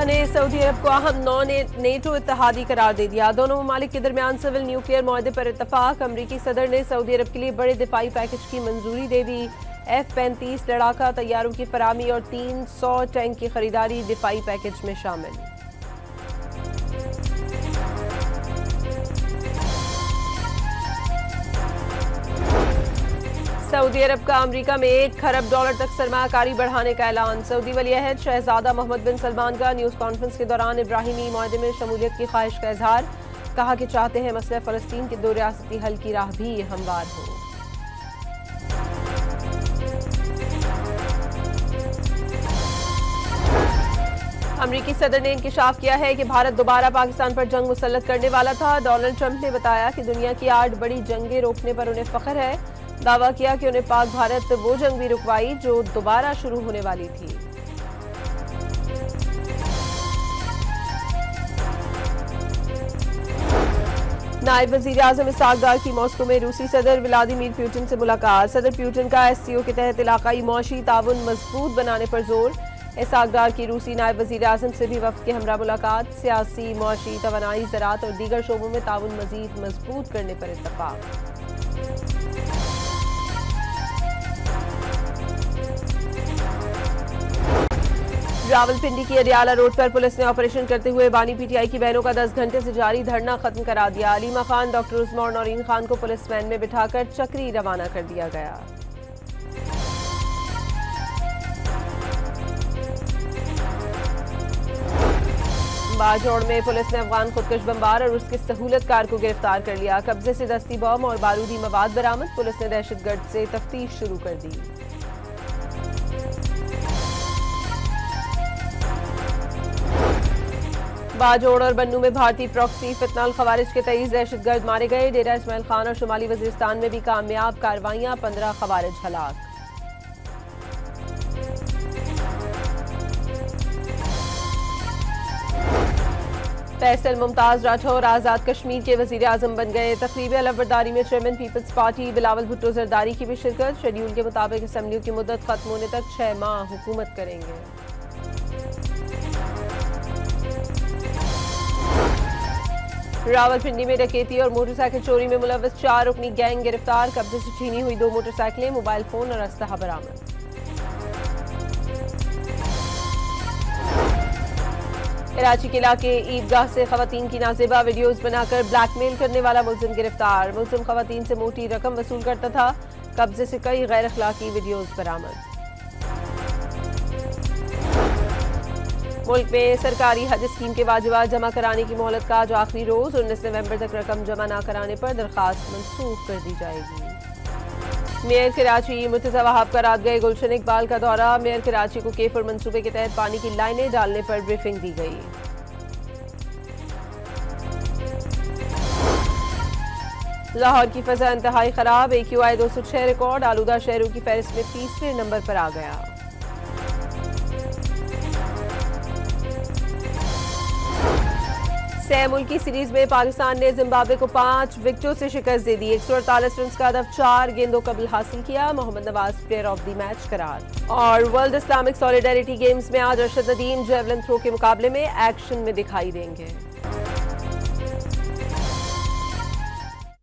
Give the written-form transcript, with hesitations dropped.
America ने Saudi अरब को अहम नेटो इत्तेहादी करार दे दिया। दोनों ममालिक के दरमियान सिविल न्यूक्लियर मुआहदे पर इत्तफाक। अमरीकी सदर ने सऊदी अरब के लिए बड़े दिफाई पैकेज की मंजूरी दे दी। F-35 लड़ाका तैयारों की फराहमी और 300 टैंक की खरीदारी दिफाई पैकेज में शामिल। सऊदी अरब का अमेरिका में $1 खरब तक सरमायाकारी बढ़ाने का ऐलान। सऊदी वली अहद शहजादा मोहम्मद बिन सलमान का न्यूज़ कॉन्फ्रेंस के दौरान इब्राहिमी मुआहदे में शमूलियत की ख्वाहिश का इजहार। कहा कि चाहते हैं मसला फ़लस्तीन के 2 रियासती हल की राह भी हमवार हो। अमरीकी सदर ने इंकिशाफ किया है कि भारत दोबारा पाकिस्तान पर जंग मुसल्लत करने वाला था। डोनाल्ड ट्रंप ने बताया कि दुनिया की 8 बड़ी जंगें रोकने पर उन्हें फख्र है। दावा किया कि उन्हें पाक भारत वो जंग भी रुकवाई जो दोबारा शुरू होने वाली थी। नायब वजीर आजम इसहाक डार की मॉस्को में रूसी सदर व्लादिमीर पुतिन से मुलाकात। सदर पुतिन का SCO के तहत इलाकाई मुआशी ताउन मजबूत बनाने पर जोर। इसहाक डार की रूसी नायब वजीर आजम से भी वफ्द के हमरा मुलाकात। सियासी, मुआशी, तवानाई, ज़राअत और दीगर शोबों में ताउन मजीद मजबूत करने पर इत्तफाक। रावलपिंडी की अडियाला रोड पर पुलिस ने ऑपरेशन करते हुए बानी PTI की बहनों का 10 घंटे से जारी धरना खत्म करा दिया। अलीमा खान, डॉक्टर उस्मा और नौरीन खान को पुलिस वैन में बिठाकर चक्री रवाना कर दिया गया। बाजौड़ में पुलिस ने अफगान खुदकश बमबार और उसके सहूलतकार को गिरफ्तार कर लिया। कब्जे से दस्ती बम और बारूदी मवाद बरामद। पुलिस ने दहशतगर्द से तफ्तीश शुरू कर दी। बाजौड़ और बन्नू में भारतीय प्रॉक्सी फितनाल खवारिज के 23 दहशतगर्द मारे गए। डेरा इस्माइल खान और शुमाली वजीरिस्तान में भी कामयाब कार्रवाइयां। 15 खवारिज हलाक। फैसल मुमताज राठौर आजाद कश्मीर के वजीर आजम बन गए। तकरीब अलबरदारी में chairman Peoples Party Bilawal Bhutto Zardari की भी शिरकत। शेड्यूल के मुताबिक असम्बलियों की मुद्दत खत्म होने तक 6 माह हुकूमत करेंगे। रावलपिंडी में डकैती और मोटरसाइकिल चोरी में मुलव्वस 4 रुकनी गैंग गिरफ्तार। कब्जे से छीनी हुई 2 मोटरसाइकिलें, मोबाइल फोन और असलहा बरामद। कराची के इलाके ईदगाह से खवातीन की नाजेबा वीडियोज बनाकर ब्लैकमेल करने वाला मुलजिम गिरफ्तार। मुलजिम खवातीन से मोटी रकम वसूल करता था। कब्जे से कई गैर अखलाकी वीडियोज बरामद। मुल्क में सरकारी हज स्कीम के वाजिबात जमा कराने की मोहलत का आज आखिरी रोज। 19 नवंबर तक रकम जमा न कराने पर दरखास्त मंसूख कर दी जाएगी। मेयर कराची मुर्तजा वहाब का रात गए गुलशन इकबाल का दौरा। मेयर कराची को केफर मंसूबे के तहत पानी की लाइनें डालने पर ब्रीफिंग दी गई। लाहौर की फजा इंतहाई खराब। AQI 206 record. आलूदा शहरों की फहरिस्त में 3रे नंबर पर आ गया। मुल्की सीरीज में पाकिस्तान ने जिम्बाब्वे को 5 विकेटों से शिकस्त दे दी। 148 रन का हदफ 4 गेंदों कबल हासिल किया। Mohammad Nawaz player of the match करार। और वर्ल्ड इस्लामिक सॉलिडारिटी गेम्स में आज अरशद नदीम जेवलिन थ्रो के मुकाबले में एक्शन में दिखाई देंगे।